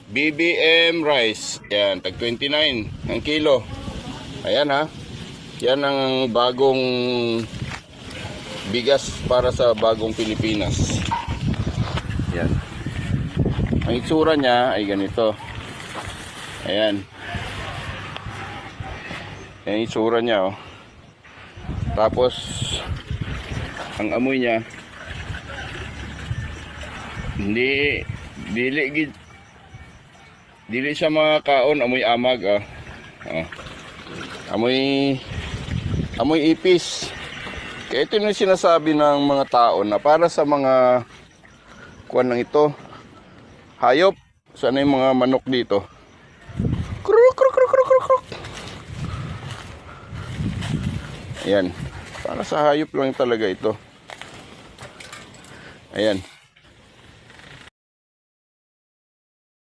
BBM rice. Yan, tag 29 ang kilo. Ayan ha. Yan ang bagong bigas para sa bagong Pilipinas. Yan. Ang itsura niya ay ganito. Ayan. Yan ang itsura niya, oh. Tapos ang amoy niya dili siya mga kaon, amoy amag, oh. Amoy ipis. Kaya ito yung sinasabi ng mga tao na para sa mga kuwan ng ito, hayop. Sana yung mga manok dito. Kruk kruk kruk kruk kruk kruk. Ayan. Para sa hayop lang talaga ito. Ayan.